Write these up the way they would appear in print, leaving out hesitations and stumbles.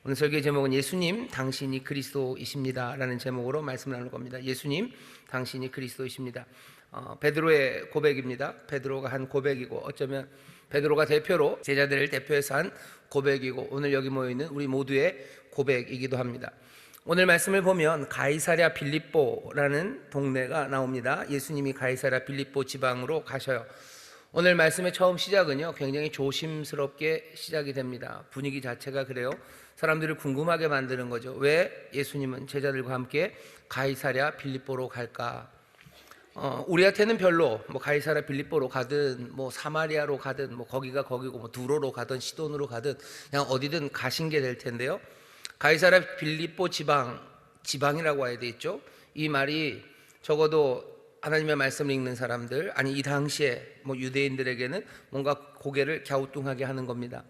오늘 설교의 제목은 예수님 당신이 그리스도이십니다 라는 제목으로 말씀을 나눌 겁니다. 예수님 당신이 그리스도이십니다. 베드로의 고백입니다. 베드로가 한 고백이고, 어쩌면 베드로가 대표로 제자들을 대표해서 한 고백이고, 오늘 여기 모여있는 우리 모두의 고백이기도 합니다. 오늘 말씀을 보면 가이사랴 빌립보라는 동네가 나옵니다. 예수님이 가이사랴 빌립보 지방으로 가셔요. 오늘 말씀의 처음 시작은요, 굉장히 조심스럽게 시작이 됩니다. 분위기 자체가 그래요. 사람들을 궁금하게 만드는 거죠. 왜 예수님은 제자들과 함께 가이사랴 빌립보로 갈까? 우리한테는 별로 가이사랴 빌립보로 가든 사마리아로 가든 거기가 거기고 두로로 가든 시돈으로 가든 그냥 어디든 가신 게 될 텐데요. 가이사랴 빌립보 지방이라고 해야 되겠죠. 이 말이 적어도 하나님의 말씀을 읽는 사람들, 아니 이 당시에 유대인들에게는 뭔가 고개를 갸우뚱하게 하는 겁니다.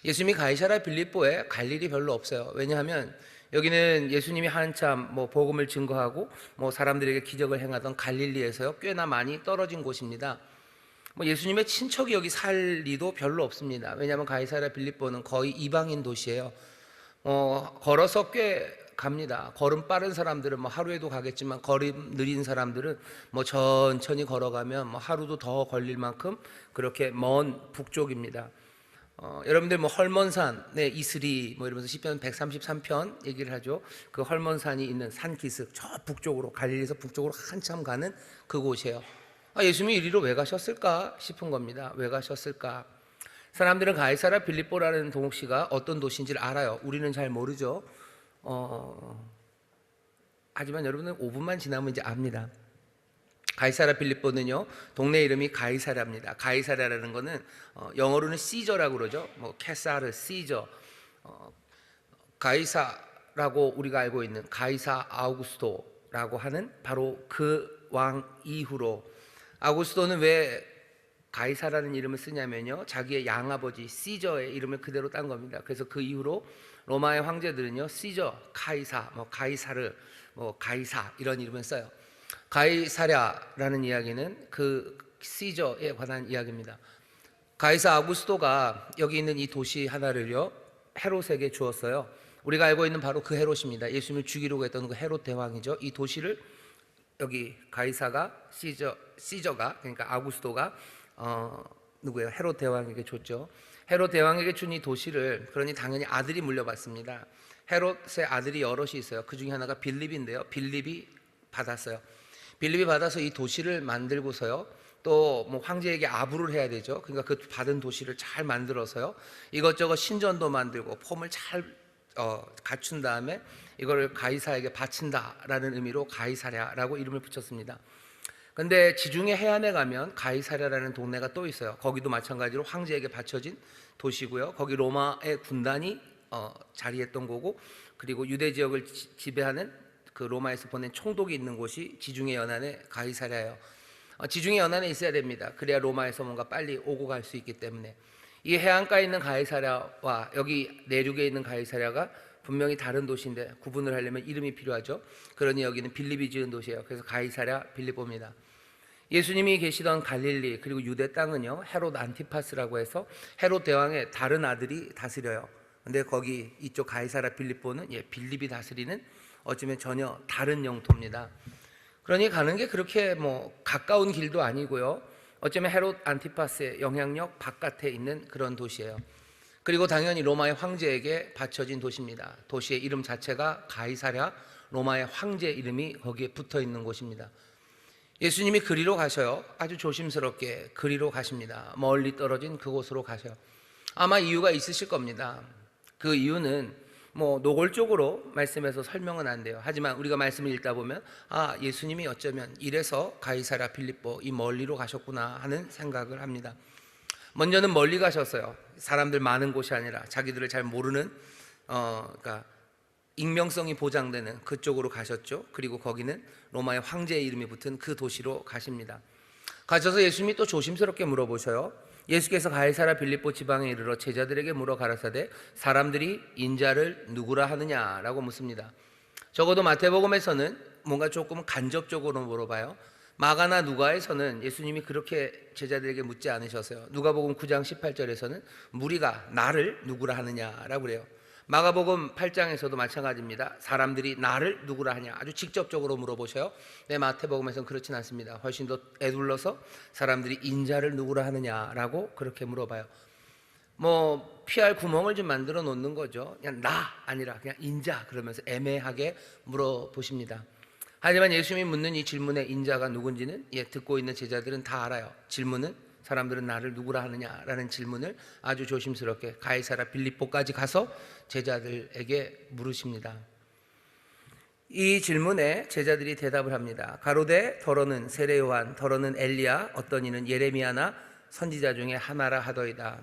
예수님이 가이사랴 빌립보에 갈 일이 별로 없어요. 왜냐하면 여기는 예수님이 한참 복음을 증거하고 사람들에게 기적을 행하던 갈릴리에서요 꽤나 많이 떨어진 곳입니다. 예수님의 친척이 여기 살 리도 별로 없습니다. 왜냐하면 가이사랴 빌립보는 거의 이방인 도시예요. 걸어서 꽤 갑니다. 걸음 빠른 사람들은 하루에도 가겠지만, 걸음 느린 사람들은 천천히 걸어가면 하루도 더 걸릴 만큼 그렇게 먼 북쪽입니다. 여러분들 헐몬산, 이슬이 이러면서 시편 133편 얘기를 하죠. 그 헐몬산이 있는 산기슭, 저 북쪽으로, 갈릴리에서 북쪽으로 한참 가는 그곳이에요. 예수님이 이리로 왜 가셨을까 싶은 겁니다. 왜 가셨을까? 사람들은 가이사랴 빌립보라는 도시가 어떤 도시인지를 알아요. 우리는 잘 모르죠. 하지만 여러분은 5분만 지나면 이제 압니다. 가이사랴 빌립보는요, 동네 이름이 가이사랴입니다. 가이사랴라는 거는 영어로는 시저라고 그러죠. 케사르, 시저. 가이사라고 우리가 알고 있는 가이사 아우구스토라고 하는 바로 그 왕 이후로, 아우구스토는 왜 가이사라는 이름을 쓰냐면요, 자기의 양아버지 시저의 이름을 그대로 딴 겁니다. 그래서 그 이후로 로마의 황제들은요, 시저, 카이사, 가이사르, 가이사 이런 이름을 써요. 가이사랴라는 이야기는 그 시저에 관한 이야기입니다. 가이사 아구스토가 여기 있는 이 도시 하나를요 헤롯에게 주었어요. 우리가 알고 있는 바로 그 헤롯입니다. 예수님을 죽이려고 했던 그 헤롯 대왕이죠. 이 도시를 여기 가이사가 시저가 그러니까 아구스토가 누구예요? 헤롯 대왕에게 줬죠. 헤롯 대왕에게 준 이 도시를, 그러니 당연히 아들이 물려받습니다. 헤롯의 아들이 여럿이 있어요. 그 중에 하나가 빌립인데요. 빌립이 받았어요. 빌립이 받아서 이 도시를 만들고서요, 또 황제에게 아부를 해야 되죠. 그러니까 그 받은 도시를 잘 만들어서요, 이것저것 신전도 만들고 폼을 잘 갖춘 다음에 이거를 가이사에게 바친다라는 의미로 가이사랴라고 이름을 붙였습니다. 근데 지중해 해안에 가면 가이사랴라는 동네가 또 있어요. 거기도 마찬가지로 황제에게 바쳐진 도시고요. 거기 로마의 군단이 자리했던 거고, 그리고 유대 지역을 지배하는 그 로마에서 보낸 총독이 있는 곳이 지중해 연안의 가이사랴예요. 지중해 연안에 있어야 됩니다. 그래야 로마에서 뭔가 빨리 오고 갈 수 있기 때문에. 이 해안가에 있는 가이사랴와 여기 내륙에 있는 가이사랴가 분명히 다른 도시인데 구분을 하려면 이름이 필요하죠. 그러니 여기는 빌립이 지은 도시예요. 그래서 가이사랴 빌립보입니다. 예수님이 계시던 갈릴리 그리고 유대 땅은요, 헤롯 안티파스라고 해서 헤롯 대왕의 다른 아들이 다스려요. 근데 거기 이쪽 가이사랴 빌립보는 빌립이 다스리는 어쩌면 전혀 다른 영토입니다. 그러니 가는 게 그렇게 가까운 길도 아니고요, 어쩌면 헤롯 안티파스의 영향력 바깥에 있는 그런 도시예요. 그리고 당연히 로마의 황제에게 바쳐진 도시입니다. 도시의 이름 자체가 가이사랴, 로마의 황제 이름이 거기에 붙어 있는 곳입니다. 예수님이 그리로 가셔요. 아주 조심스럽게 그리로 가십니다. 멀리 떨어진 그곳으로 가셔요. 아마 이유가 있으실 겁니다. 그 이유는 노골적으로 말씀에서 설명은 안 돼요. 하지만 우리가 말씀을 읽다 보면 예수님이 어쩌면 이래서 가이사랴 빌립보 이 멀리로 가셨구나 하는 생각을 합니다. 먼저는 멀리 가셨어요. 사람들 많은 곳이 아니라 자기들을 잘 모르는 그러니까 익명성이 보장되는 그쪽으로 가셨죠. 그리고 거기는 로마의 황제의 이름이 붙은 그 도시로 가십니다. 가셔서 예수님이 또 조심스럽게 물어보셔요. 예수께서 가이사랴 빌립보 지방에 이르러 제자들에게 물어 가라사대 사람들이 인자를 누구라 하느냐라고 묻습니다. 적어도 마태복음에서는 뭔가 조금 간접적으로 물어봐요. 마가나 누가에서는 예수님이 그렇게 제자들에게 묻지 않으셨어요. 누가복음 9장 18절에서는 무리가 나를 누구라 하느냐라고 그래요. 마가복음 8장에서도 마찬가지입니다. 사람들이 나를 누구라 하냐 아주 직접적으로 물어보셔요. 네, 마태복음에서는 그렇진 않습니다. 훨씬 더 애둘러서 사람들이 인자를 누구라 하느냐라고 그렇게 물어봐요. 뭐 피할 구멍을 좀 만들어 놓는 거죠. 그냥 나 아니라 그냥 인자 그러면서 애매하게 물어보십니다. 하지만 예수님이 묻는 이 질문의 인자가 누군지는 듣고 있는 제자들은 다 알아요. 질문은 사람들은 나를 누구라 하느냐라는 질문을 아주 조심스럽게 가이사랴 빌립보까지 가서 제자들에게 물으십니다. 이 질문에 제자들이 대답을 합니다. 가로되 더러는 세례 요한, 더러는 엘리야, 어떤 이는 예레미야나 선지자 중에 하나라 하더이다.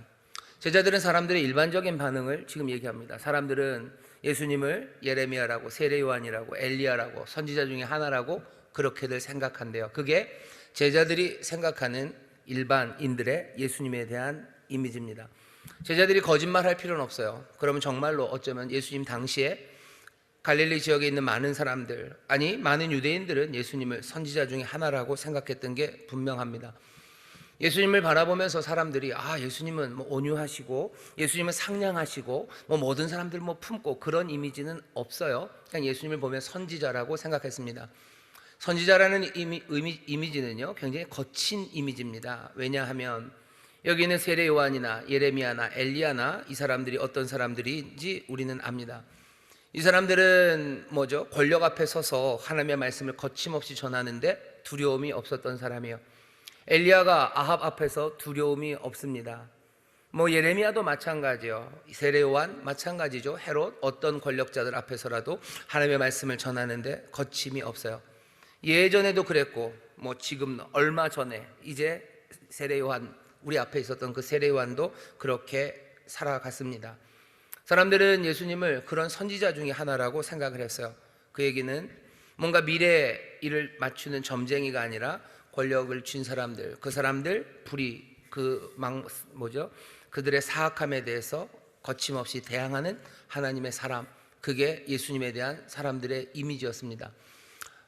제자들은 사람들의 일반적인 반응을 지금 얘기합니다. 사람들은 예수님을 예레미야라고, 세례 요한이라고, 엘리야라고, 선지자 중에 하나라고 그렇게들 생각한대요. 그게 제자들이 생각하는 일반인들의 예수님에 대한 이미지입니다. 제자들이 거짓말할 필요는 없어요. 그러면 정말로 어쩌면 예수님 당시에 갈릴리 지역에 있는 많은 사람들, 아니 많은 유대인들은 예수님을 선지자 중에 하나라고 생각했던 게 분명합니다. 예수님을 바라보면서 사람들이 예수님은 뭐 온유하시고 예수님은 상냥하시고 뭐 모든 사람들 뭐 품고 그런 이미지는 없어요. 그냥 예수님을 보면 선지자라고 생각했습니다. 선지자라는 이미지는요 굉장히 거친 이미지입니다. 왜냐하면 여기 있는 세례 요한이나 예레미야나 엘리야나 이 사람들이 어떤 사람들인지 우리는 압니다. 이 사람들은 뭐죠? 권력 앞에 서서 하나님의 말씀을 거침없이 전하는데 두려움이 없었던 사람이에요. 엘리야가 아합 앞에서 두려움이 없습니다. 뭐 예레미야도 마찬가지요. 세례 요한 마찬가지죠. 헤롯 어떤 권력자들 앞에서라도 하나님의 말씀을 전하는데 거침이 없어요. 예전에도 그랬고 뭐 지금 얼마 전에 이제 세례 요한 우리 앞에 있었던 그 세례 요한도 그렇게 살아갔습니다. 사람들은 예수님을 그런 선지자 중에 하나라고 생각을 했어요. 그 얘기는 뭔가 미래에 일을 맞추는 점쟁이가 아니라 권력을 쥔 사람들, 그 사람들 불의, 그들의 사악함에 대해서 거침없이 대항하는 하나님의 사람, 그게 예수님에 대한 사람들의 이미지였습니다.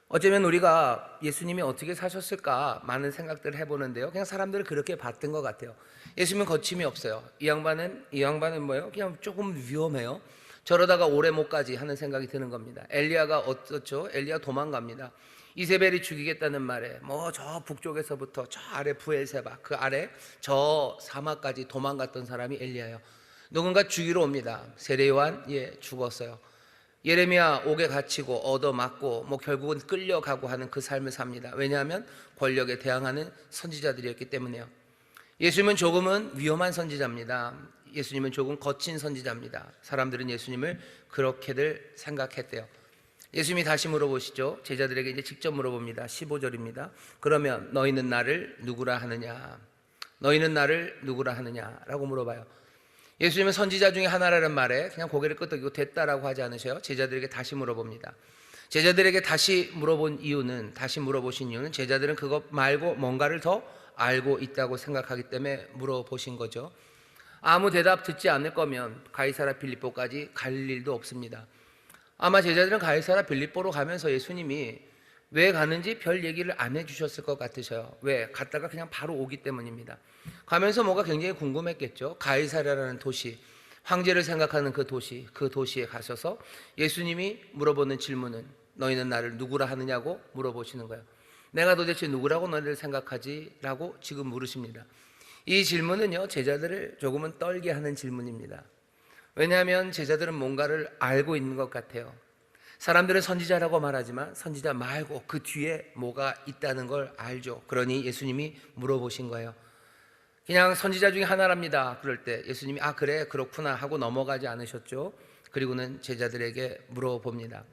어쩌면 우리가 예수님이 어떻게 사셨을까 많은 생각들을 해보는데요, 그냥 사람들을 그렇게 봤던 것 같아요. 예수님은 거침이 없어요. 이 양반은 뭐예요? 그냥 조금 위험해요. 저러다가 오래 못 가지 하는 생각이 드는 겁니다. 엘리야가 어떻죠? 엘리야 도망갑니다. 이세벨이 죽이겠다는 말에 뭐 저 북쪽에서부터 저 아래 부엘세바 그 아래 저 사막까지 도망갔던 사람이 엘리야예요. 누군가 죽이러 옵니다. 세례 요한 죽었어요. 예레미야 옥에 갇히고 얻어맞고 뭐 결국은 끌려가고 하는 그 삶을 삽니다. 왜냐하면 권력에 대항하는 선지자들이었기 때문에요. 예수님은 조금은 위험한 선지자입니다. 예수님은 조금 거친 선지자입니다. 사람들은 예수님을 그렇게들 생각했대요. 예수님이 다시 물어보시죠. 제자들에게 이제 직접 물어봅니다. 15절입니다. 그러면 너희는 나를 누구라 하느냐? 너희는 나를 누구라 하느냐? 라고 물어봐요. 예수님은 선지자 중에 하나라는 말에 그냥 고개를 끄덕이고 됐다라고 하지 않으셔요. 제자들에게 다시 물어봅니다. 제자들에게 다시 물어보신 이유는 제자들은 그것 말고 뭔가를 더 알고 있다고 생각하기 때문에 물어보신 거죠. 아무 대답 듣지 않을 거면 가이사랴 빌립보까지 갈 일도 없습니다. 아마 제자들은 가이사랴 빌립보로 가면서 예수님이 왜 가는지 별 얘기를 안 해주셨을 것 같으셔요. 왜? 갔다가 그냥 바로 오기 때문입니다. 가면서 뭐가 굉장히 궁금했겠죠. 가이사랴라는 도시, 황제를 생각하는 그 도시에 가셔서 예수님이 물어보는 질문은 너희는 나를 누구라 하느냐고 물어보시는 거예요. 내가 도대체 누구라고 너희를 생각하지? 라고 지금 물으십니다. 이 질문은요 제자들을 조금은 떨게 하는 질문입니다. 왜냐하면 제자들은 뭔가를 알고 있는 것 같아요. 사람들은 선지자라고 말하지만 선지자 말고 그 뒤에 뭐가 있다는 걸 알죠. 그러니 예수님이 물어보신 거예요. 그냥 선지자 중에 하나랍니다. 그럴 때 예수님이 그래 그렇구나 하고 넘어가지 않으셨죠. 그리고는 제자들에게 물어봅니다.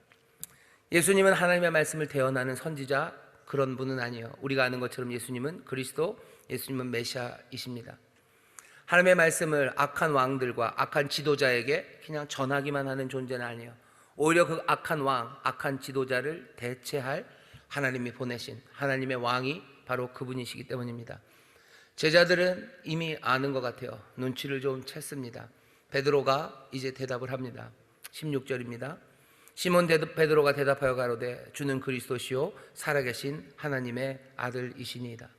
예수님은 하나님의 말씀을 대언하는 선지자 그런 분은 아니에요. 우리가 아는 것처럼 예수님은 그리스도, 예수님은 메시아이십니다. 하나님의 말씀을 악한 왕들과 악한 지도자에게 그냥 전하기만 하는 존재는 아니에요. 오히려 그 악한 왕, 악한 지도자를 대체할 하나님이 보내신 하나님의 왕이 바로 그분이시기 때문입니다. 제자들은 이미 아는 것 같아요. 눈치를 좀 챘습니다. 베드로가 이제 대답을 합니다. 16절입니다. 시몬 베드로가 대답하여 가로되 주는 그리스도시요 살아계신 하나님의 아들이시니이다.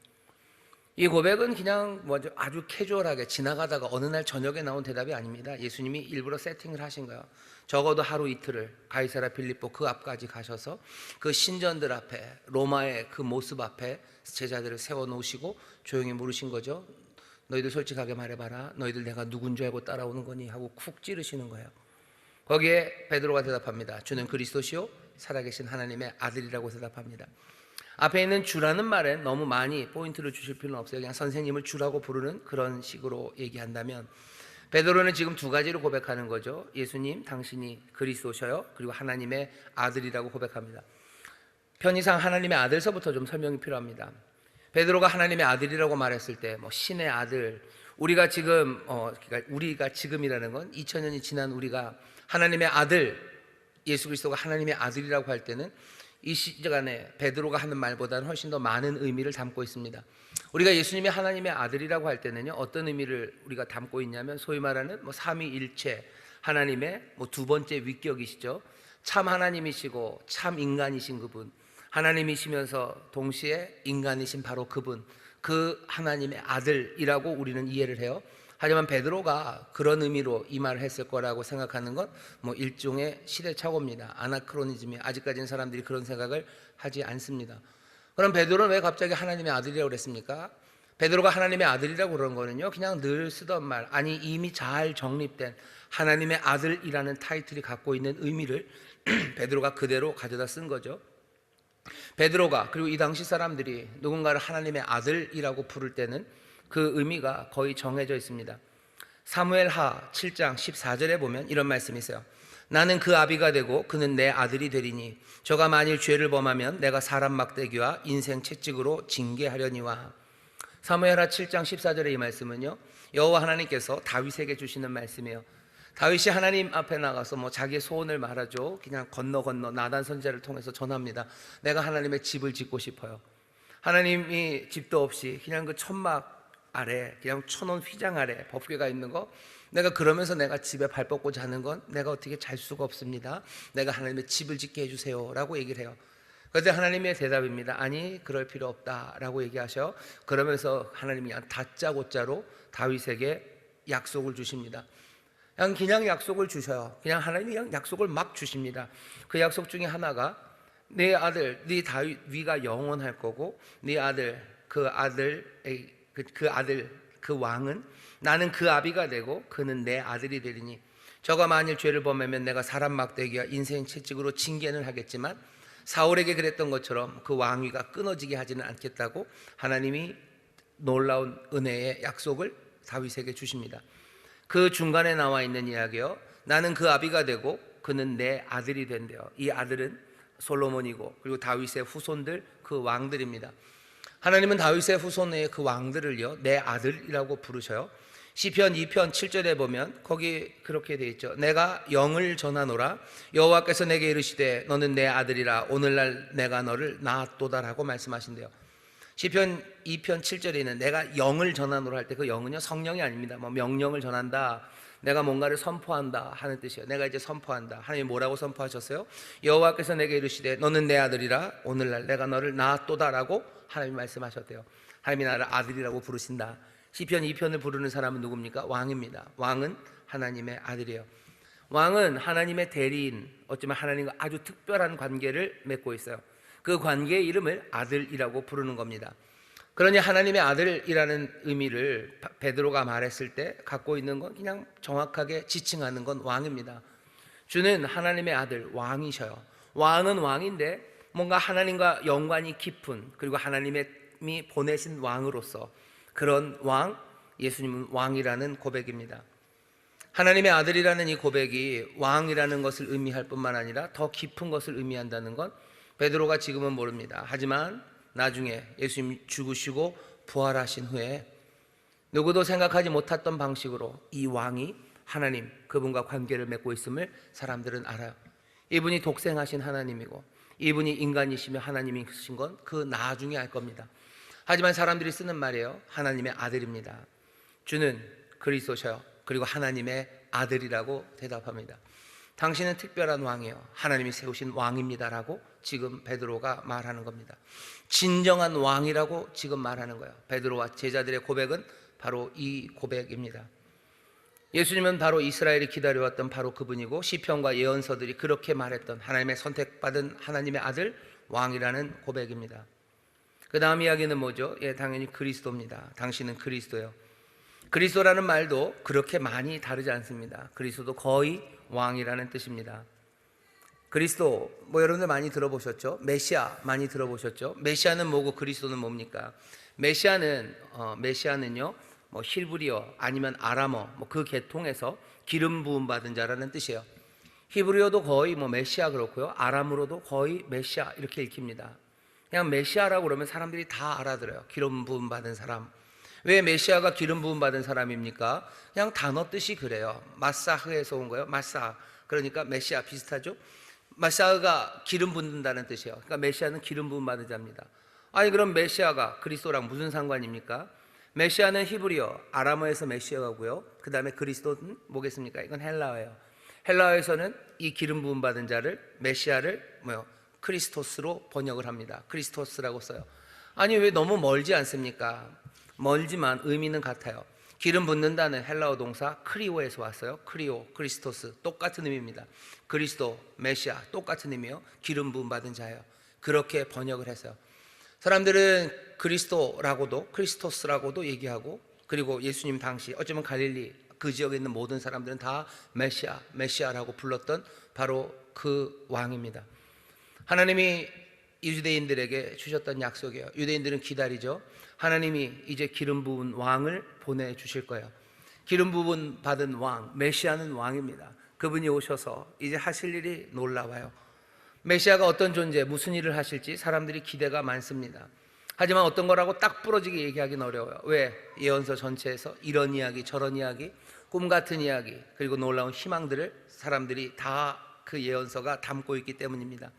이 고백은 그냥 아주 캐주얼하게 지나가다가 어느 날 저녁에 나온 대답이 아닙니다. 예수님이 일부러 세팅을 하신 거예요. 적어도 하루 이틀을 가이사랴 빌립보 그 앞까지 가셔서 그 신전들 앞에, 로마의 그 모습 앞에 제자들을 세워놓으시고 조용히 물으신 거죠. 너희들 솔직하게 말해봐라. 너희들 내가 누군 줄 알고 따라오는 거니? 하고 쿡 찌르시는 거예요. 거기에 베드로가 대답합니다. 주는 그리스도시요 살아계신 하나님의 아들이라고 대답합니다. 앞에 있는 주라는 말에 너무 많이 포인트를 주실 필요는 없어요. 그냥 선생님을 주라고 부르는 그런 식으로 얘기한다면, 베드로는 지금 두 가지로 고백하는 거죠. 예수님, 당신이 그리스도셔요. 그리고 하나님의 아들이라고 고백합니다. 편의상 하나님의 아들서부터 좀 설명이 필요합니다. 베드로가 하나님의 아들이라고 말했을 때, 신의 아들, 우리가 지금이라는 건 2000년이 지난 우리가 하나님의 아들, 예수 그리스도가 하나님의 아들이라고 할 때는 이 시간에 베드로가 하는 말보다는 훨씬 더 많은 의미를 담고 있습니다. 우리가 예수님이 하나님의 아들이라고 할 때는요, 어떤 의미를 우리가 담고 있냐면, 소위 말하는 삼위일체 하나님의 두 번째 위격이시죠. 참 하나님이시고 참 인간이신 그분, 하나님이시면서 동시에 인간이신 바로 그분, 그 하나님의 아들이라고 우리는 이해를 해요. 하지만 베드로가 그런 의미로 이 말을 했을 거라고 생각하는 건 일종의 시대착오입니다. 아나크로니즘이, 아직까지는 사람들이 그런 생각을 하지 않습니다. 그럼 베드로는 왜 갑자기 하나님의 아들이라고 그랬습니까? 베드로가 하나님의 아들이라고 그런 거는요, 그냥 늘 쓰던 말, 아니 이미 잘 정립된 하나님의 아들이라는 타이틀이 갖고 있는 의미를 베드로가 그대로 가져다 쓴 거죠. 베드로가, 그리고 이 당시 사람들이 누군가를 하나님의 아들이라고 부를 때는 그 의미가 거의 정해져 있습니다. 사무엘하 7장 14절에 보면 이런 말씀이 있어요. 나는 그 아비가 되고 그는 내 아들이 되리니 저가 만일 죄를 범하면 내가 사람 막대기와 인생 채찍으로 징계하려니와. 사무엘하 7장 14절의 이 말씀은요, 여호와 하나님께서 다윗에게 주시는 말씀이에요. 다윗이 하나님 앞에 나가서 자기의 소원을 말하죠. 그냥 건너 나단 선지자를 통해서 전합니다. 내가 하나님의 집을 짓고 싶어요. 하나님이 집도 없이 그냥 그 천막 아래, 그냥 천원 휘장 아래 법궤가 있는 거, 내가 그러면서 내가 집에 발 뻗고 자는 건 내가 어떻게 잘 수가 없습니다. 내가 하나님의 집을 짓게 해주세요 라고 얘기를 해요. 그런데 하나님의 대답입니다. 아니 그럴 필요 없다 라고 얘기하셔. 그러면서 하나님이 다짜고짜로 다윗에게 약속을 주십니다. 그냥 약속을 주셔요. 그냥 하나님이 그냥 약속을 막 주십니다. 그 약속 중에 하나가, 네 아들, 네 다윗 위가 영원할 거고, 네 아들, 그 왕은 나는 그 아비가 되고 그는 내 아들이 되리니 저가 만일 죄를 범하면 내가 사람 막대기와 인생 채찍으로 징계는 하겠지만 사울에게 그랬던 것처럼 그 왕위가 끊어지게 하지는 않겠다고 하나님이 놀라운 은혜의 약속을 다윗에게 주십니다. 그 중간에 나와 있는 이야기요, 나는 그 아비가 되고 그는 내 아들이 된대요. 이 아들은 솔로몬이고 그리고 다윗의 후손들, 그 왕들입니다. 하나님은 다윗의 후손의 그 왕들을요, 내 아들이라고 부르셔요. 시편 2편 7절에 보면 거기 그렇게 되어 있죠. 내가 영을 전하노라. 여호와께서 내게 이르시되 너는 내 아들이라. 오늘날 내가 너를 낳았도다라고 말씀하신대요. 시편 2편 7절에 있는 내가 영을 전하노라 할 때 그 영은요, 성령이 아닙니다. 명령을 전한다, 내가 뭔가를 선포한다 하는 뜻이에요. 내가 이제 선포한다. 하나님이 뭐라고 선포하셨어요? 여호와께서 내게 이르시되 너는 내 아들이라. 오늘날 내가 너를 낳았도다라고 하나님이 말씀하셨대요. 하나님이 나를 아들이라고 부르신다. 시편 2편을 부르는 사람은 누굽니까? 왕입니다. 왕은 하나님의 아들이에요. 왕은 하나님의 대리인, 어쩌면 하나님과 아주 특별한 관계를 맺고 있어요. 그 관계의 이름을 아들이라고 부르는 겁니다. 그러니 하나님의 아들이라는 의미를 베드로가 말했을 때 갖고 있는 건 그냥 정확하게 지칭하는 건 왕입니다. 주는 하나님의 아들, 왕이셔요. 왕은 왕인데 뭔가 하나님과 연관이 깊은, 그리고 하나님이 보내신 왕으로서 그런 왕, 예수님은 왕이라는 고백입니다. 하나님의 아들이라는 이 고백이 왕이라는 것을 의미할 뿐만 아니라 더 깊은 것을 의미한다는 건 베드로가 지금은 모릅니다. 하지만 나중에 예수님 죽으시고 부활하신 후에 누구도 생각하지 못했던 방식으로 이 왕이 하나님, 그분과 관계를 맺고 있음을 사람들은 알아요. 이분이 독생하신 하나님이고 이분이 인간이시며 하나님이신 건 그 나중에 알 겁니다. 하지만 사람들이 쓰는 말이에요. 하나님의 아들입니다. 주는 그리스도셔요. 그리고 하나님의 아들이라고 대답합니다. 당신은 특별한 왕이요 하나님이 세우신 왕입니다라고 지금 베드로가 말하는 겁니다. 진정한 왕이라고 지금 말하는 거예요. 베드로와 제자들의 고백은 바로 이 고백입니다. 예수님은 바로 이스라엘이 기다려왔던 바로 그분이고 시편과 예언서들이 그렇게 말했던 하나님의 선택받은 하나님의 아들 왕이라는 고백입니다. 그 다음 이야기는 뭐죠? 당연히 그리스도입니다. 당신은 그리스도예요. 그리스도라는 말도 그렇게 많이 다르지 않습니다. 그리스도도 거의 왕이라는 뜻입니다. 그리스도 여러분들 많이 들어보셨죠? 메시아 많이 들어보셨죠? 메시아는 뭐고 그리스도는 뭡니까? 메시아는요 히브리어 아니면 아람어 그 계통에서 기름 부음 받은 자라는 뜻이에요. 히브리어도 거의 메시아 그렇고요, 아람으로도 거의 메시아 이렇게 읽힙니다. 그냥 메시아라고 그러면 사람들이 다 알아들어요. 기름 부음 받은 사람. 왜 메시아가 기름 부음 받은 사람입니까? 그냥 단어 뜻이 그래요. 마사흐에서 온 거예요. 마사, 그러니까 메시아 비슷하죠? 마사흐가 기름 붓는다는 뜻이에요. 그러니까 메시아는 기름 부음 받은 자입니다. 아니 그럼 메시아가 그리스도랑 무슨 상관입니까? 메시아는 히브리어 아람어에서 메시아고요, 그 다음에 그리스도는 뭐겠습니까? 이건 헬라어예요. 헬라어에서는 이 기름 부음 받은 자를, 메시아를 크리스토스로 번역을 합니다. 크리스토스라고 써요. 아니 왜 너무 멀지 않습니까? 멀지만 의미는 같아요. 기름 붓는다는 헬라어 동사 크리오에서 왔어요. 크리오, 크리스토스 똑같은 의미입니다. 그리스도, 메시아 똑같은 의미요. 기름 부음 받은 자예요. 그렇게 번역을 했어요. 사람들은 그리스도라고도 크리스토스라고도 얘기하고, 그리고 예수님 당시 어쩌면 갈릴리 그 지역에 있는 모든 사람들은 다 메시아, 메시아라고 불렀던 바로 그 왕입니다. 하나님이 유대인들에게 주셨던 약속이에요. 유대인들은 기다리죠. 하나님이 이제 기름 부은 왕을 보내주실 거예요. 기름 부은 받은 왕, 메시아는 왕입니다. 그분이 오셔서 이제 하실 일이 놀라워요. 메시아가 어떤 존재, 무슨 일을 하실지 사람들이 기대가 많습니다. 하지만 어떤 거라고 딱 부러지게 얘기하기는 어려워요. 왜? 예언서 전체에서 이런 이야기 저런 이야기, 꿈 같은 이야기, 그리고 놀라운 희망들을 사람들이 다 그 예언서가 담고 있기 때문입니다.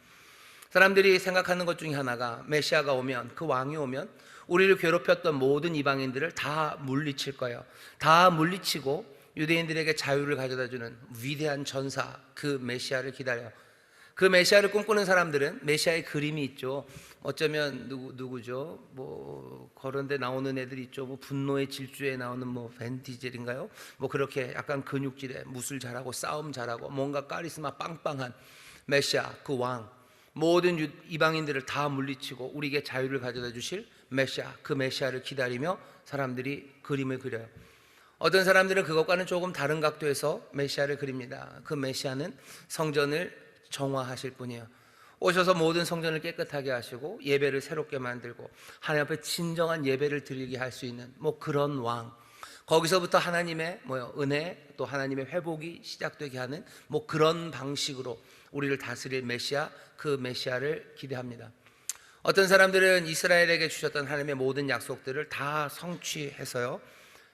사람들이 생각하는 것 중에 하나가 메시아가 오면, 그 왕이 오면 우리를 괴롭혔던 모든 이방인들을 다 물리칠 거예요. 다 물리치고 유대인들에게 자유를 가져다주는 위대한 전사, 그 메시아를 기다려요. 그 메시아를 꿈꾸는 사람들은 메시아의 그림이 있죠. 어쩌면 누구죠? 그런 데 나오는 애들 있죠. 분노의 질주에 나오는 벤 디젤인가요? 그렇게 약간 근육질에 무술 잘하고 싸움 잘하고 뭔가 카리스마 빵빵한 메시아, 그 왕. 모든 이방인들을 다 물리치고 우리에게 자유를 가져다 주실 메시아, 그 메시아를 기다리며 사람들이 그림을 그려요. 어떤 사람들은 그것과는 조금 다른 각도에서 메시아를 그립니다. 그 메시아는 성전을 정화하실 분이에요. 오셔서 모든 성전을 깨끗하게 하시고 예배를 새롭게 만들고 하나님 앞에 진정한 예배를 드리게 할 수 있는 그런 왕. 거기서부터 하나님의 은혜, 또 하나님의 회복이 시작되게 하는 그런 방식으로 우리를 다스릴 메시아, 그 메시아를 기대합니다. 어떤 사람들은 이스라엘에게 주셨던 하나님의 모든 약속들을 다 성취해서요,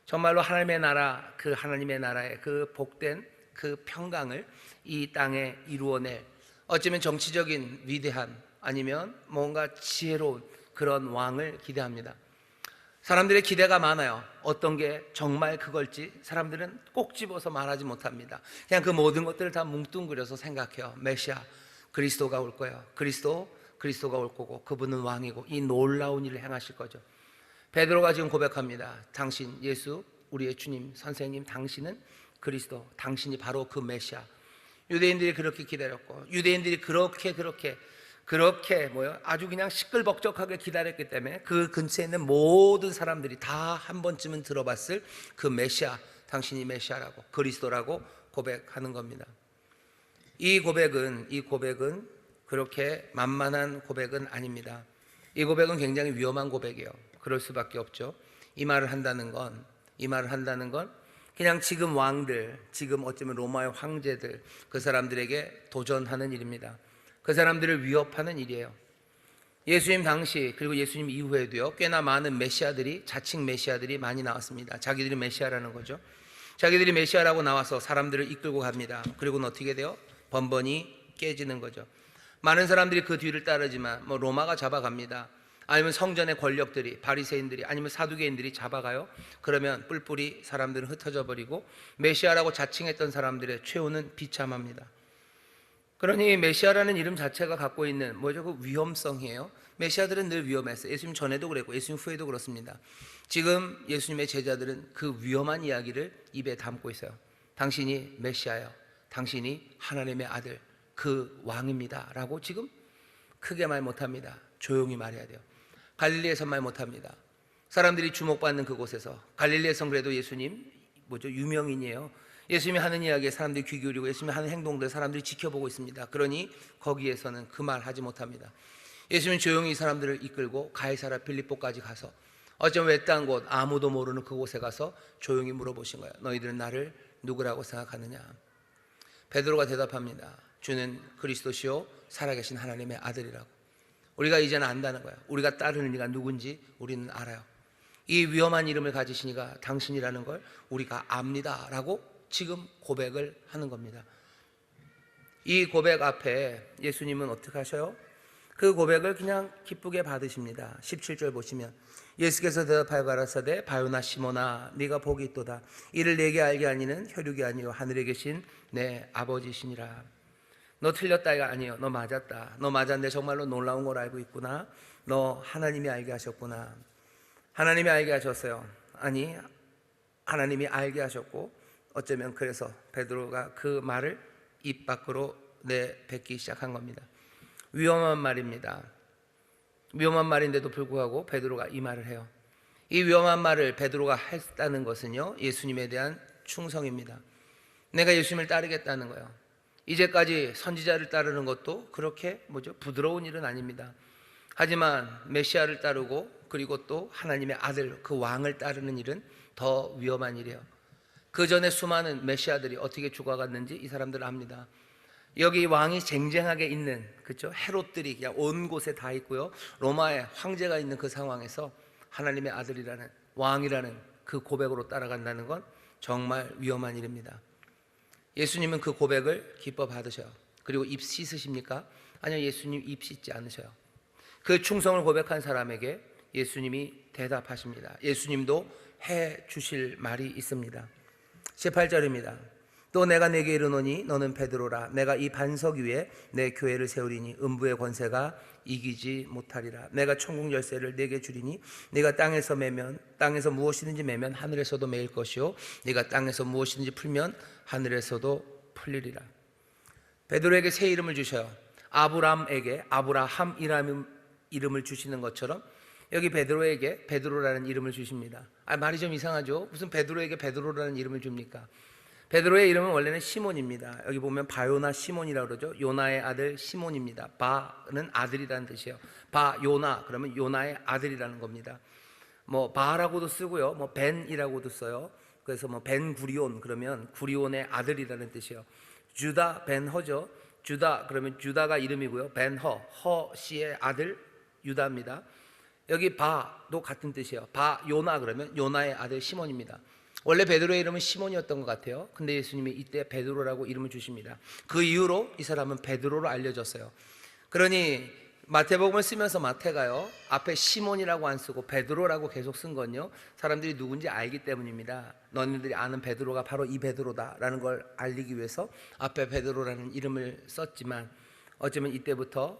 정말로 하나님의 나라, 그 하나님의 나라의 그 복된 그 평강을 이 땅에 이루어낼, 어쩌면 정치적인 위대한, 아니면 뭔가 지혜로운 그런 왕을 기대합니다. 사람들의 기대가 많아요. 어떤 게 정말 그걸지 사람들은 꼭 집어서 말하지 못합니다. 그냥 그 모든 것들을 다 뭉뚱그려서 생각해요. 메시아, 그리스도가 올 거예요. 그리스도가 올 거고 그분은 왕이고 이 놀라운 일을 행하실 거죠. 베드로가 지금 고백합니다. 당신 예수, 우리의 주님, 선생님, 당신은 그리스도, 당신이 바로 그 메시아. 유대인들이 그렇게 기다렸고, 유대인들이 그렇게 아주 그냥 시끌벅적하게 기다렸기 때문에 그 근처에 있는 모든 사람들이 다 한 번쯤은 들어봤을 그 메시아, 당신이 메시아라고, 그리스도라고 고백하는 겁니다. 이 고백은 그렇게 만만한 고백은 아닙니다. 이 고백은 굉장히 위험한 고백이에요. 그럴 수밖에 없죠. 이 말을 한다는 건 그냥 지금 왕들, 지금 어쩌면 로마의 황제들, 그 사람들에게 도전하는 일입니다. 그 사람들을 위협하는 일이에요. 예수님 당시, 그리고 예수님 이후에도요, 꽤나 많은 메시아들이, 자칭 메시아들이 많이 나왔습니다. 자기들이 메시아라는 거죠. 자기들이 메시아라고 나와서 사람들을 이끌고 갑니다. 그리고는 어떻게 돼요? 번번이 깨지는 거죠. 많은 사람들이 그 뒤를 따르지만 로마가 잡아갑니다. 아니면 성전의 권력들이, 바리새인들이, 아니면 사두개인들이 잡아가요. 그러면 뿔뿔이 사람들은 흩어져 버리고 메시아라고 자칭했던 사람들의 최후는 비참합니다. 그러니 메시아라는 이름 자체가 갖고 있는 뭐죠? 그 위험성이에요. 메시아들은 늘 위험했어요. 예수님 전에도 그랬고 예수님 후에도 그렇습니다. 지금 예수님의 제자들은 그 위험한 이야기를 입에 담고 있어요. 당신이 메시아요. 당신이 하나님의 아들, 그 왕입니다. 라고 지금 크게 말 못합니다. 조용히 말해야 돼요. 갈릴리에서 말 못합니다. 사람들이 주목받는 그곳에서, 갈릴리에선 그래도 예수님 뭐죠? 유명인이에요. 예수님이 하는 이야기에 사람들이 귀 기울이고 예수님이 하는 행동들 사람들이 지켜보고 있습니다. 그러니 거기에서는 그 말 하지 못합니다. 예수님은 조용히 이 사람들을 이끌고 가이사랴 빌립보까지 가서 어쩜 외딴 곳 아무도 모르는 그곳에 가서 조용히 물어보신 거예요. 너희들은 나를 누구라고 생각하느냐? 베드로가 대답합니다. 주는 그리스도시요 살아계신 하나님의 아들이라고. 우리가 이제는 안다는 거야. 우리가 따르는 이가 누군지 우리는 알아요. 이 위험한 이름을 가지신 이가 당신이라는 걸 우리가 압니다 라고 지금 고백을 하는 겁니다. 이 고백 앞에 예수님은 어떻게 하셔요? 그 고백을 그냥 기쁘게 받으십니다. 17절 보시면 예수께서 대답하여 가라사대 바요나 시몬아 네가 복이 있도다. 이를 내게 알게 하니는 혈육이 아니요 하늘에 계신 내 아버지시니라. 너 틀렸다가 아니에요. 너 맞았다. 너 맞았는데 정말로 놀라운 걸 알고 있구나. 너 하나님이 알게 하셨구나. 하나님이 알게 하셨어요. 아니 하나님이 알게 하셨고 어쩌면 그래서 베드로가 그 말을 입 밖으로 내뱉기 시작한 겁니다. 위험한 말입니다. 위험한 말인데도 불구하고 베드로가 이 말을 해요. 이 위험한 말을 베드로가 했다는 것은요 예수님에 대한 충성입니다. 내가 예수님을 따르겠다는 거예요. 이제까지 선지자를 따르는 것도 그렇게 부드러운 일은 아닙니다. 하지만 메시아를 따르고 그리고 또 하나님의 아들 그 왕을 따르는 일은 더 위험한 일이에요. 그 전에 수많은 메시아들이 어떻게 죽어갔는지 이 사람들은 압니다. 여기 왕이 쟁쟁하게 있는 그렇죠? 헤롯들이 그냥 온 곳에 다 있고요. 로마의 황제가 있는 그 상황에서 하나님의 아들이라는 왕이라는 그 고백으로 따라간다는 건 정말 위험한 일입니다. 예수님은 그 고백을 기뻐 받으셔요. 그리고 입 씻으십니까? 아니요, 예수님 입 씻지 않으셔요. 그 충성을 고백한 사람에게 예수님이 대답하십니다. 예수님도 해 주실 말이 있습니다. 18절입니다. 또 내가 네게 이르노니 너는 베드로라. 내가 이 반석 위에 내 교회를 세우리니 음부의 권세가 이기지 못하리라. 내가 천국 열쇠를 네게 주리니 네가 땅에서 매면 땅에서 무엇이든지 매면 하늘에서도 매일 것이요 네가 땅에서 무엇이든지 풀면 하늘에서도 풀리리라. 베드로에게 새 이름을 주셔요. 아브람에게 아브라함이라는 이름을 주시는 것처럼 여기 베드로에게 베드로라는 이름을 주십니다. 말이 좀 이상하죠? 무슨 베드로에게 베드로라는 이름을 줍니까? 베드로의 이름은 원래는 시몬입니다. 여기 보면 바요나 시몬이라고 그러죠. 요나의 아들 시몬입니다. 바는 아들이라는 뜻이에요. 바 요나 그러면 요나의 아들이라는 겁니다. 바라고도 쓰고요. 벤이라고도 써요. 그래서 벤 구리온 그러면 구리온의 아들이라는 뜻이에요. 주다 벤허죠. 주다 그러면 주다가 이름이고요. 벤허 허 씨의 아들 유다입니다. 여기 바도 같은 뜻이에요. 바 요나 그러면 요나의 아들 시몬입니다. 원래 베드로의 이름은 시몬이었던 것 같아요. 근데 예수님이 이때 베드로라고 이름을 주십니다. 그 이후로 이 사람은 베드로로 알려졌어요. 그러니 마태복음을 쓰면서 마태가요 앞에 시몬이라고 안 쓰고 베드로라고 계속 쓴 건요 사람들이 누군지 알기 때문입니다. 너희들이 아는 베드로가 바로 이 베드로다라는 걸 알리기 위해서 앞에 베드로라는 이름을 썼지만 어쩌면 이때부터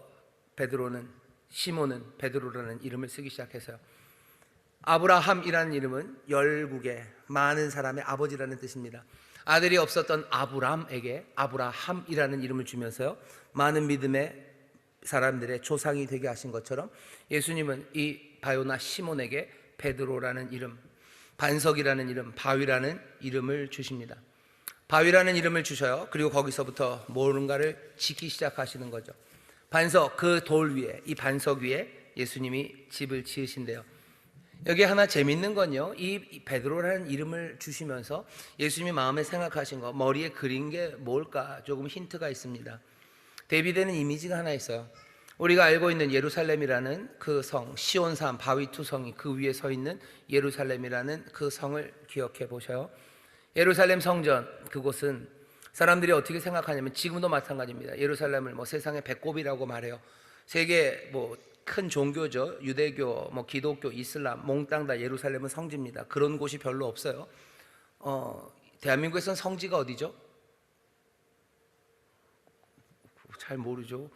시몬은 베드로라는 이름을 쓰기 시작했어요. 아브라함이라는 이름은 열국의 많은 사람의 아버지라는 뜻입니다. 아들이 없었던 아브람에게 아브라함이라는 이름을 주면서요 많은 믿음의 사람들의 조상이 되게 하신 것처럼 예수님은 이 바요나 시몬에게 베드로라는 이름, 반석이라는 이름, 바위라는 이름을 주십니다. 바위라는 이름을 주셔요. 그리고 거기서부터 뭔가를 짓기 시작하시는 거죠. 반석, 그 돌 위에, 이 반석 위에 예수님이 집을 지으신대요. 여기 하나 재밌는 건요 이 베드로라는 이름을 주시면서 예수님이 마음에 생각하신 거 머리에 그린 게 뭘까 조금 힌트가 있습니다. 대비되는 이미지가 하나 있어요. 우리가 알고 있는 예루살렘이라는 그 성, 시온산 바위 투성이 그 위에 서 있는 예루살렘이라는 그 성을 기억해 보셔요. 예루살렘 성전 그곳은 사람들이 어떻게 생각하냐면 지금도 마찬가지입니다. 예루살렘을 세상의 배꼽이라고 말해요. 세계 큰 종교죠. 유대교, 기독교, 이슬람 몽땅 다 예루살렘은 성지입니다. 그런 곳이 별로 없어요. 대한민국에서는 성지가 어디죠? 잘 모르죠.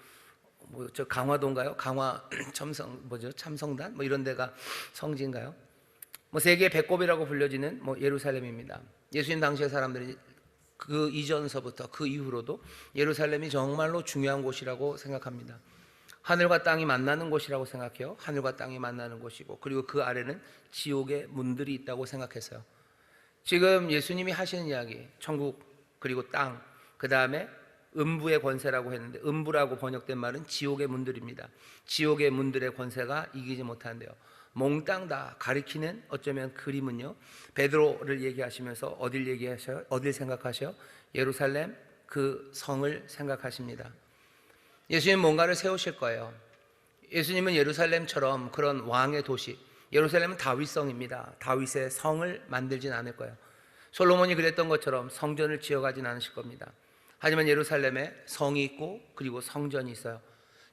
뭐 저 강화도인가요? 강화 참성단 뭐 이런 데가 성지인가요? 뭐 세계의 배꼽이라고 불려지는 뭐 예루살렘입니다. 예수님 당시의 사람들이 그 이전서부터 그 이후로도 예루살렘이 정말로 중요한 곳이라고 생각합니다. 하늘과 땅이 만나는 곳이라고 생각해요. 하늘과 땅이 만나는 곳이고, 그리고 그 아래는 지옥의 문들이 있다고 생각했어요. 지금 예수님이 하시는 이야기, 천국 그리고 땅, 그 다음에 음부의 권세라고 했는데, 음부라고 번역된 말은 지옥의 문들입니다. 지옥의 문들의 권세가 이기지 못한대요. 몽땅 다 가리키는 어쩌면 그림은요, 베드로를 얘기하시면서 어딜 얘기하셔요? 어딜 생각하셔요? 예루살렘 그 성을 생각하십니다. 예수님 뭔가를 세우실 거예요. 예수님은 예루살렘처럼 그런 왕의 도시, 예루살렘은 다윗성입니다. 다윗의 성을 만들진 않을 거예요. 솔로몬이 그랬던 것처럼 성전을 지어가진 않으실 겁니다. 하지만 예루살렘에 성이 있고 그리고 성전이 있어요.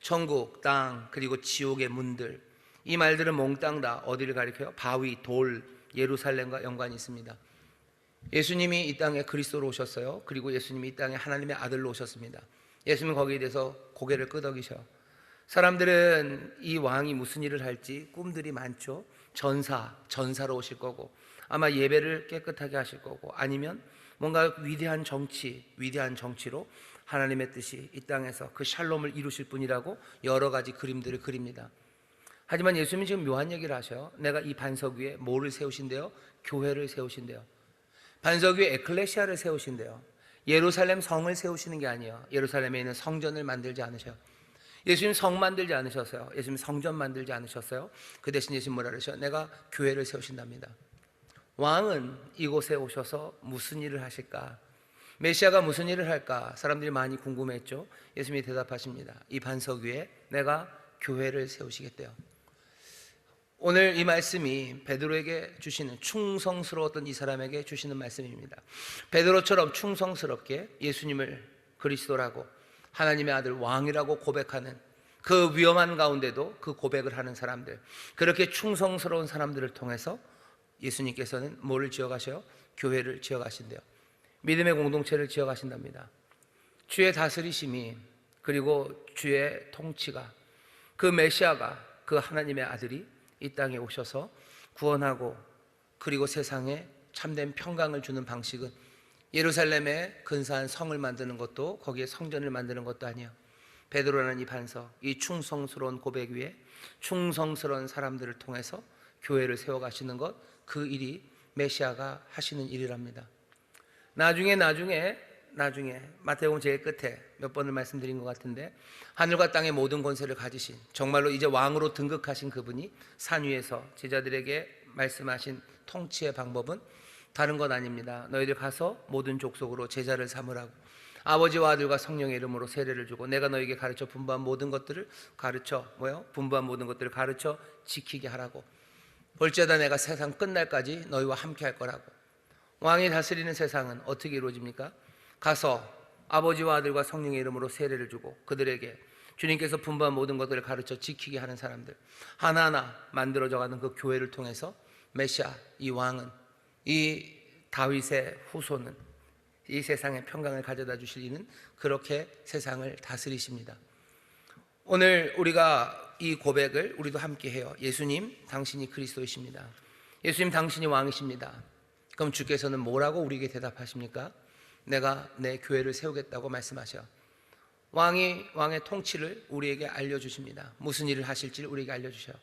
천국, 땅, 그리고 지옥의 문들, 이 말들은 몽땅 다 어디를 가리켜요? 바위, 돌, 예루살렘과 연관이 있습니다. 예수님이 이 땅에 그리스도로 오셨어요. 그리고 예수님이 이 땅에 하나님의 아들로 오셨습니다. 예수님은 거기에 대해서 고개를 끄덕이셔. 사람들은 이 왕이 무슨 일을 할지 꿈들이 많죠. 전사로 오실 거고, 아마 예배를 깨끗하게 하실 거고, 아니면 뭔가 위대한 정치로 하나님의 뜻이 이 땅에서 그 샬롬을 이루실 분이라고 여러 가지 그림들을 그립니다. 하지만 예수님이 지금 묘한 얘기를 하셔요. 내가 이 반석 위에 뭐를 세우신대요? 교회를 세우신대요. 반석 위에 에클레시아를 세우신대요. 예루살렘 성을 세우시는 게 아니에요. 예루살렘에 있는 성전을 만들지 않으셔요. 예수님 성 만들지 않으셨어요. 예수님 성전 만들지 않으셨어요. 그 대신 예수님 뭐라 그러셔요? 내가 교회를 세우신답니다. 왕은 이곳에 오셔서 무슨 일을 하실까? 메시아가 무슨 일을 할까? 사람들이 많이 궁금했죠. 예수님이 대답하십니다. 이 반석 위에 내가 교회를 세우시겠대요. 오늘 이 말씀이 베드로에게 주시는, 충성스러웠던 이 사람에게 주시는 말씀입니다. 베드로처럼 충성스럽게 예수님을 그리스도라고, 하나님의 아들 왕이라고 고백하는, 그 위험한 가운데도 그 고백을 하는 사람들, 그렇게 충성스러운 사람들을 통해서 예수님께서는 뭐를 지어가셔요? 교회를 지어가신대요. 믿음의 공동체를 지어가신답니다. 주의 다스리심이, 그리고 주의 통치가, 그 메시아가, 그 하나님의 아들이 이 땅에 오셔서 구원하고 그리고 세상에 참된 평강을 주는 방식은 예루살렘에 근사한 성을 만드는 것도, 거기에 성전을 만드는 것도 아니에요. 베드로라는 이 반석, 이 충성스러운 고백 위에 충성스러운 사람들을 통해서 교회를 세워가시는 것, 그 일이 메시아가 하시는 일이랍니다. 나중에 마태복음 제일 끝에 몇 번을 말씀드린 것 같은데, 하늘과 땅의 모든 권세를 가지신, 정말로 이제 왕으로 등극하신 그분이 산 위에서 제자들에게 말씀하신 통치의 방법은 다른 것 아닙니다. 너희들 가서 모든 족속으로 제자를 삼으라고, 아버지와 아들과 성령의 이름으로 세례를 주고 내가 너희에게 분부한 모든 것들을 가르쳐 지키게 하라고. 볼지어다 내가 세상 끝날까지 너희와 함께 할 거라고. 왕이 다스리는 세상은 어떻게 이루어집니까? 가서 아버지와 아들과 성령의 이름으로 세례를 주고 그들에게 주님께서 분부한 모든 것들을 가르쳐 지키게 하는 사람들, 하나하나 만들어져가는 그 교회를 통해서 메시아, 이 왕은, 이 다윗의 후손은 이 세상에 평강을 가져다 주실 이는 그렇게 세상을 다스리십니다. 오늘 우리가 이 고백을 우리도 함께 해요. 예수님, 당신이 그리스도이십니다. 예수님, 당신이 왕이십니다. 그럼 주께서는 뭐라고 우리에게 대답하십니까? 내가 내 교회를 세우겠다고 말씀하셔. 왕의 통치를 우리에게 알려주십니다. 무슨 일을 하실지를 우리에게 알려주셔요.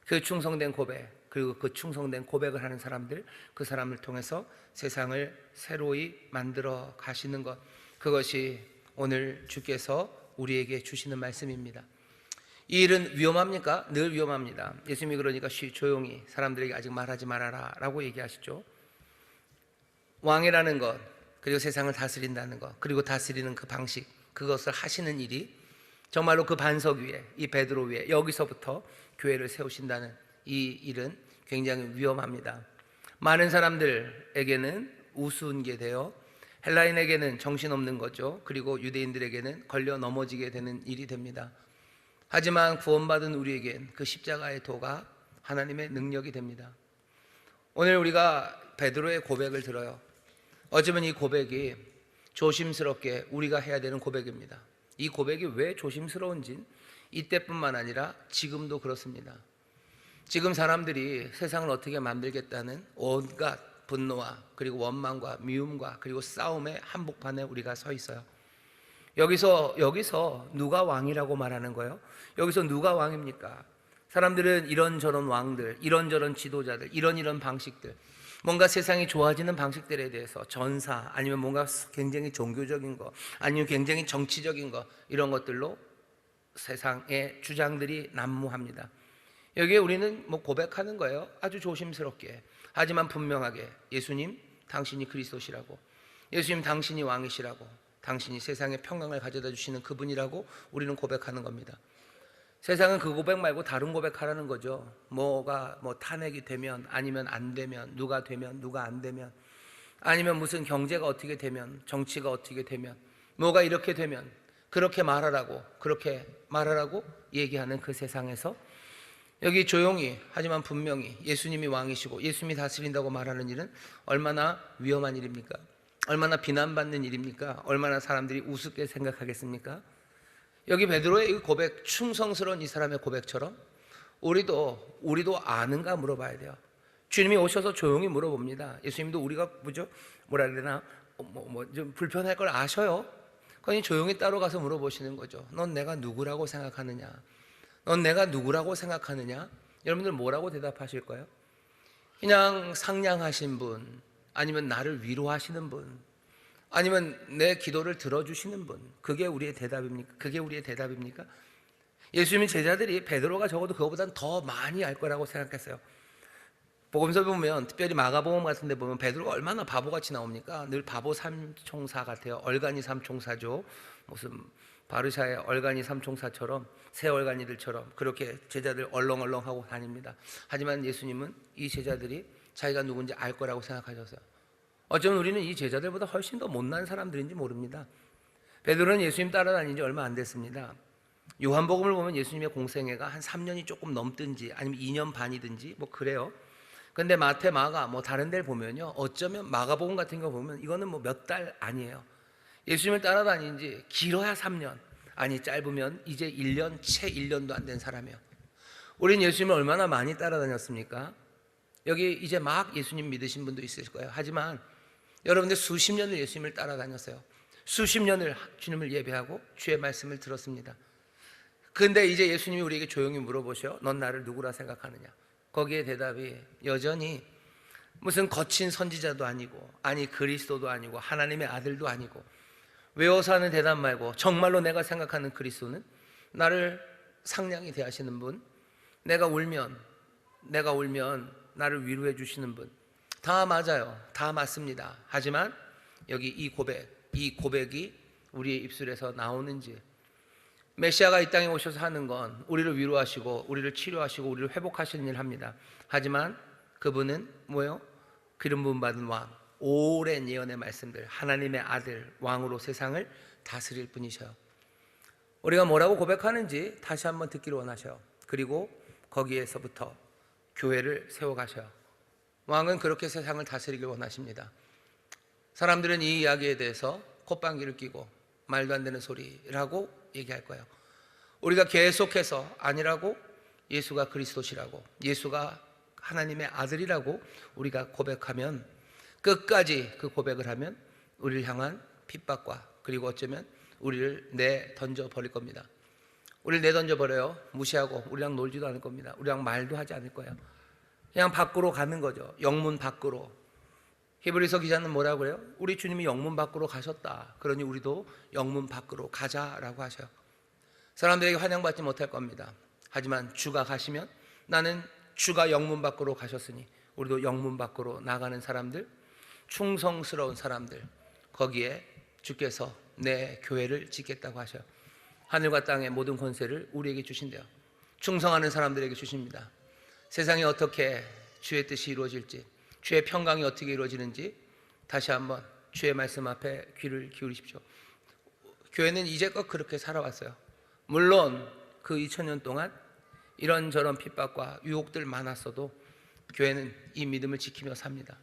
그 충성된 고백, 그리고 그 충성된 고백을 하는 사람들, 그 사람을 통해서 세상을 새로이 만들어 가시는 것, 그것이 오늘 주께서 우리에게 주시는 말씀입니다. 이 일은 위험합니까? 늘 위험합니다. 예수님이 그러니까 조용히 사람들에게 아직 말하지 말아라 라고 얘기하시죠. 왕이라는 것, 그리고 세상을 다스린다는 것, 그리고 다스리는 그 방식, 그것을 하시는 일이 정말로 그 반석 위에, 이 베드로 위에, 여기서부터 교회를 세우신다는 이 일은 굉장히 위험합니다. 많은 사람들에게는 우스운 게 되어, 헬라인에게는 정신없는 거죠. 그리고 유대인들에게는 걸려 넘어지게 되는 일이 됩니다. 하지만 구원받은 우리에겐 그 십자가의 도가 하나님의 능력이 됩니다. 오늘 우리가 베드로의 고백을 들어요. 어쩌면 이 고백이 조심스럽게 우리가 해야 되는 고백입니다. 이 고백이 왜 조심스러운진 이때뿐만 아니라 지금도 그렇습니다. 지금 사람들이 세상을 어떻게 만들겠다는 온갖 분노와 그리고 원망과 미움과 그리고 싸움의 한복판에 우리가 서 있어요. 여기서 누가 왕이라고 말하는 거예요? 여기서 누가 왕입니까? 사람들은 이런저런 왕들, 이런저런 지도자들, 이런 방식들, 뭔가 세상이 좋아지는 방식들에 대해서 전사, 아니면 뭔가 굉장히 종교적인 거, 아니면 굉장히 정치적인 거, 이런 것들로 세상의 주장들이 난무합니다. 여기에 우리는 고백하는 거예요. 아주 조심스럽게, 하지만 분명하게. 예수님, 당신이 그리스도시라고, 예수님, 당신이 왕이시라고, 당신이 세상에 평강을 가져다 주시는 그분이라고 우리는 고백하는 겁니다. 세상은 그 고백 말고 다른 고백하라는 거죠. 뭐가 탄핵이 되면, 아니면 안 되면, 누가 되면, 누가 안 되면, 아니면 무슨 경제가 어떻게 되면, 정치가 어떻게 되면, 뭐가 이렇게 되면 그렇게 말하라고 얘기하는 그 세상에서 여기 조용히, 하지만 분명히 예수님이 왕이시고 예수님이 다스린다고 말하는 일은 얼마나 위험한 일입니까? 얼마나 비난받는 일입니까? 얼마나 사람들이 우습게 생각하겠습니까? 여기 베드로의 이 고백, 충성스러운 이 사람의 고백처럼 우리도 아는가 물어봐야 돼요. 주님이 오셔서 조용히 물어봅니다. 예수님도 우리가 뭐라 해야 되나, 좀 불편할 걸 아셔요. 그러니 조용히 따로 가서 물어보시는 거죠. 넌 내가 누구라고 생각하느냐? 넌 내가 누구라고 생각하느냐? 여러분들 뭐라고 대답하실 거예요? 그냥 상냥하신 분, 아니면 나를 위로하시는 분, 아니면 내 기도를 들어주시는 분, 그게 우리의 대답입니까? 그게 우리의 대답입니까? 예수님의 제자들이 베드로가 적어도 그거보다는 더 많이 알 거라고 생각했어요. 복음서 보면, 특별히 마가복음 같은 데 보면 베드로가 얼마나 바보같이 나옵니까? 늘 바보 삼총사 같아요. 얼간이 삼총사죠. 무슨 바르샤의 얼간이 삼총사처럼, 새 얼간이들처럼 그렇게 제자들 얼렁얼렁하고 다닙니다. 하지만 예수님은 이 제자들이 자기가 누군지 알 거라고 생각하셨어요. 어쩌면 우리는 이 제자들보다 훨씬 더 못난 사람들인지 모릅니다. 베드로는 예수님 따라다닌 지 얼마 안 됐습니다. 요한복음을 보면 예수님의 공생애가 한 3년이 조금 넘든지 아니면 2년 반이든지 그래요. 근데 마태, 마가 다른 데를 보면요, 어쩌면 마가복음 같은 거 보면 이거는 몇 달 아니에요. 예수님을 따라다닌 지 길어야 3년, 아니 짧으면 이제 1년, 채 1년도 안 된 사람이에요. 우린 예수님을 얼마나 많이 따라다녔습니까? 여기 이제 막 예수님 믿으신 분도 있을 거예요. 하지만 여러분들 수십 년을 예수님을 따라다녔어요. 수십 년을 주님을 예배하고 주의 말씀을 들었습니다. 근데 이제 예수님이 우리에게 조용히 물어보셔. 넌 나를 누구라 생각하느냐? 거기에 대답이 여전히 무슨 거친 선지자도 아니고, 아니 그리스도도 아니고, 하나님의 아들도 아니고, 외워서 하는 대답 말고 정말로 내가 생각하는 그리스도는 나를 상냥히 대하시는 분, 내가 울면 나를 위로해 주시는 분, 다 맞아요. 다 맞습니다. 하지만 여기 이 고백이 우리의 입술에서 나오는지, 메시아가 이 땅에 오셔서 하는 건 우리를 위로하시고 우리를 치료하시고 우리를 회복하시는 일을 합니다. 하지만 그분은 뭐예요? 기름 부음 받은 왕, 오랜 예언의 말씀들, 하나님의 아들, 왕으로 세상을 다스릴 분이셔요. 우리가 뭐라고 고백하는지 다시 한번 듣기를 원하셔요. 그리고 거기에서부터 교회를 세워가셔요. 왕은 그렇게 세상을 다스리길 원하십니다. 사람들은 이 이야기에 대해서 콧방귀를 뀌고 말도 안 되는 소리라고 얘기할 거예요. 우리가 계속해서 아니라고, 예수가 그리스도시라고, 예수가 하나님의 아들이라고 우리가 고백하면, 끝까지 그 고백을 하면 우리를 향한 핍박과 그리고 어쩌면 우리를 내던져 버릴 겁니다. 우리를 내던져 버려요. 무시하고 우리랑 놀지도 않을 겁니다. 우리랑 말도 하지 않을 거예요. 그냥 밖으로 가는 거죠. 영문 밖으로. 히브리서 기자는 뭐라고 그래요? 우리 주님이 영문 밖으로 가셨다. 그러니 우리도 영문 밖으로 가자라고 하셔요. 사람들에게 환영받지 못할 겁니다. 하지만 주가 가시면, 나는 주가 영문 밖으로 가셨으니 우리도 영문 밖으로 나가는 사람들, 충성스러운 사람들, 거기에 주께서 내 교회를 짓겠다고 하셔요. 하늘과 땅의 모든 권세를 우리에게 주신대요. 충성하는 사람들에게 주십니다. 세상이 어떻게 주의 뜻이 이루어질지, 주의 평강이 어떻게 이루어지는지 다시 한번 주의 말씀 앞에 귀를 기울이십시오. 교회는 이제껏 그렇게 살아왔어요. 물론 그 2000년 동안 이런저런 핍박과 유혹들 많았어도 교회는 이 믿음을 지키며 삽니다.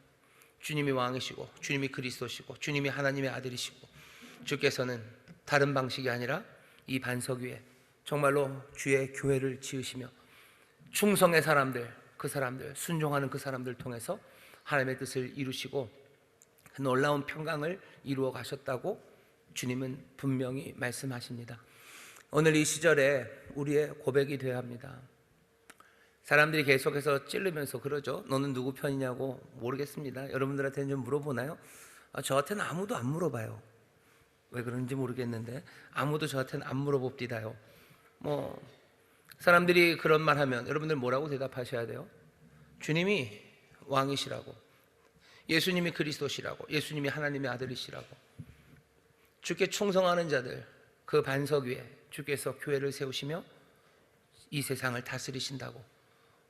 주님이 왕이시고, 주님이 그리스도시고, 주님이 하나님의 아들이시고, 주께서는 다른 방식이 아니라 이 반석 위에 정말로 주의 교회를 지으시며 충성의 사람들, 그 사람들, 순종하는 그 사람들 통해서 하나님의 뜻을 이루시고 놀라운 평강을 이루어 가셨다고 주님은 분명히 말씀하십니다. 오늘 이 시절에 우리의 고백이 되어야 합니다. 사람들이 계속해서 찌르면서 그러죠. 너는 누구 편이냐고. 모르겠습니다. 여러분들한테는 좀 물어보나요? 저한테는 아무도 안 물어봐요. 왜 그런지 모르겠는데 아무도 저한테는 안 물어봅디다요. 사람들이 그런 말 하면 여러분들 뭐라고 대답하셔야 돼요? 주님이 왕이시라고, 예수님이 그리스도시라고, 예수님이 하나님의 아들이시라고. 주께 충성하는 자들, 그 반석 위에 주께서 교회를 세우시며 이 세상을 다스리신다고.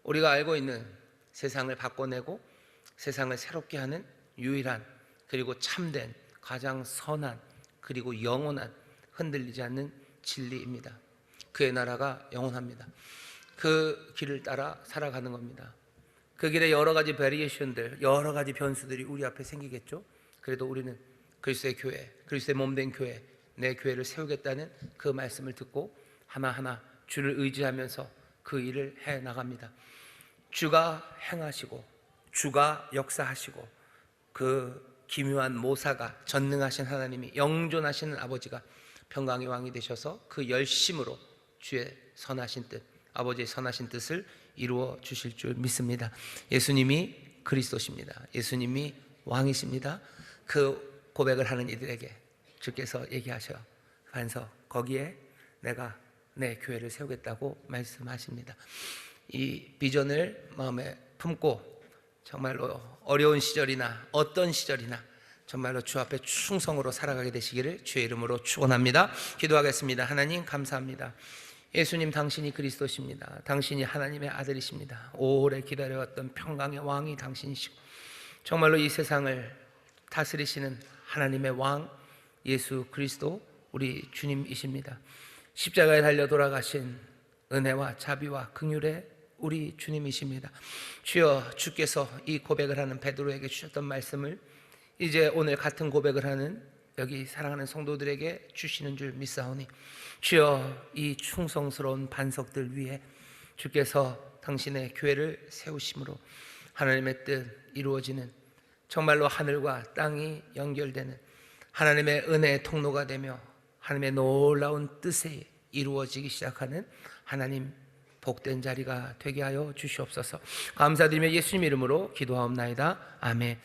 우리가 알고 있는 세상을 바꿔내고 세상을 새롭게 하는 유일한, 그리고 참된, 가장 선한, 그리고 영원한, 흔들리지 않는 진리입니다. 그의 나라가 영원합니다. 그 길을 따라 살아가는 겁니다. 그 길에 여러 가지 베리에이션들, 여러 가지 변수들이 우리 앞에 생기겠죠. 그래도 우리는 그리스도의 교회, 그리스도의 몸된 교회, 내 교회를 세우겠다는 그 말씀을 듣고 하나하나 주를 의지하면서 그 일을 해나갑니다. 주가 행하시고 주가 역사하시고 그 기묘한 모사가, 전능하신 하나님이, 영존하시는 아버지가 평강의 왕이 되셔서 그 열심으로 주의 선하신 뜻, 아버지의 선하신 뜻을 이루어 주실 줄 믿습니다. 예수님이 그리스도십니다. 예수님이 왕이십니다. 그 고백을 하는 이들에게 주께서 얘기하셔. 반석, 거기에 내가 내 교회를 세우겠다고 말씀하십니다. 이 비전을 마음에 품고 정말로 어려운 시절이나 어떤 시절이나 정말로 주 앞에 충성으로 살아가게 되시기를 주의 이름으로 축원합니다. 기도하겠습니다. 하나님 감사합니다. 예수님, 당신이 그리스도십니다. 당신이 하나님의 아들이십니다. 오래 기다려왔던 평강의 왕이 당신이시고 정말로 이 세상을 다스리시는 하나님의 왕 예수 그리스도 우리 주님이십니다. 십자가에 달려 돌아가신 은혜와 자비와 긍휼의 우리 주님이십니다. 주여, 주께서 이 고백을 하는 베드로에게 주셨던 말씀을 이제 오늘 같은 고백을 하는 여기 사랑하는 성도들에게 주시는 줄 믿사오니 주여, 이 충성스러운 반석들 위에 주께서 당신의 교회를 세우심으로 하나님의 뜻 이루어지는, 정말로 하늘과 땅이 연결되는 하나님의 은혜의 통로가 되며 하나님의 놀라운 뜻에 이루어지기 시작하는 하나님 복된 자리가 되게 하여 주시옵소서. 감사드리며 예수님 이름으로 기도하옵나이다. 아멘.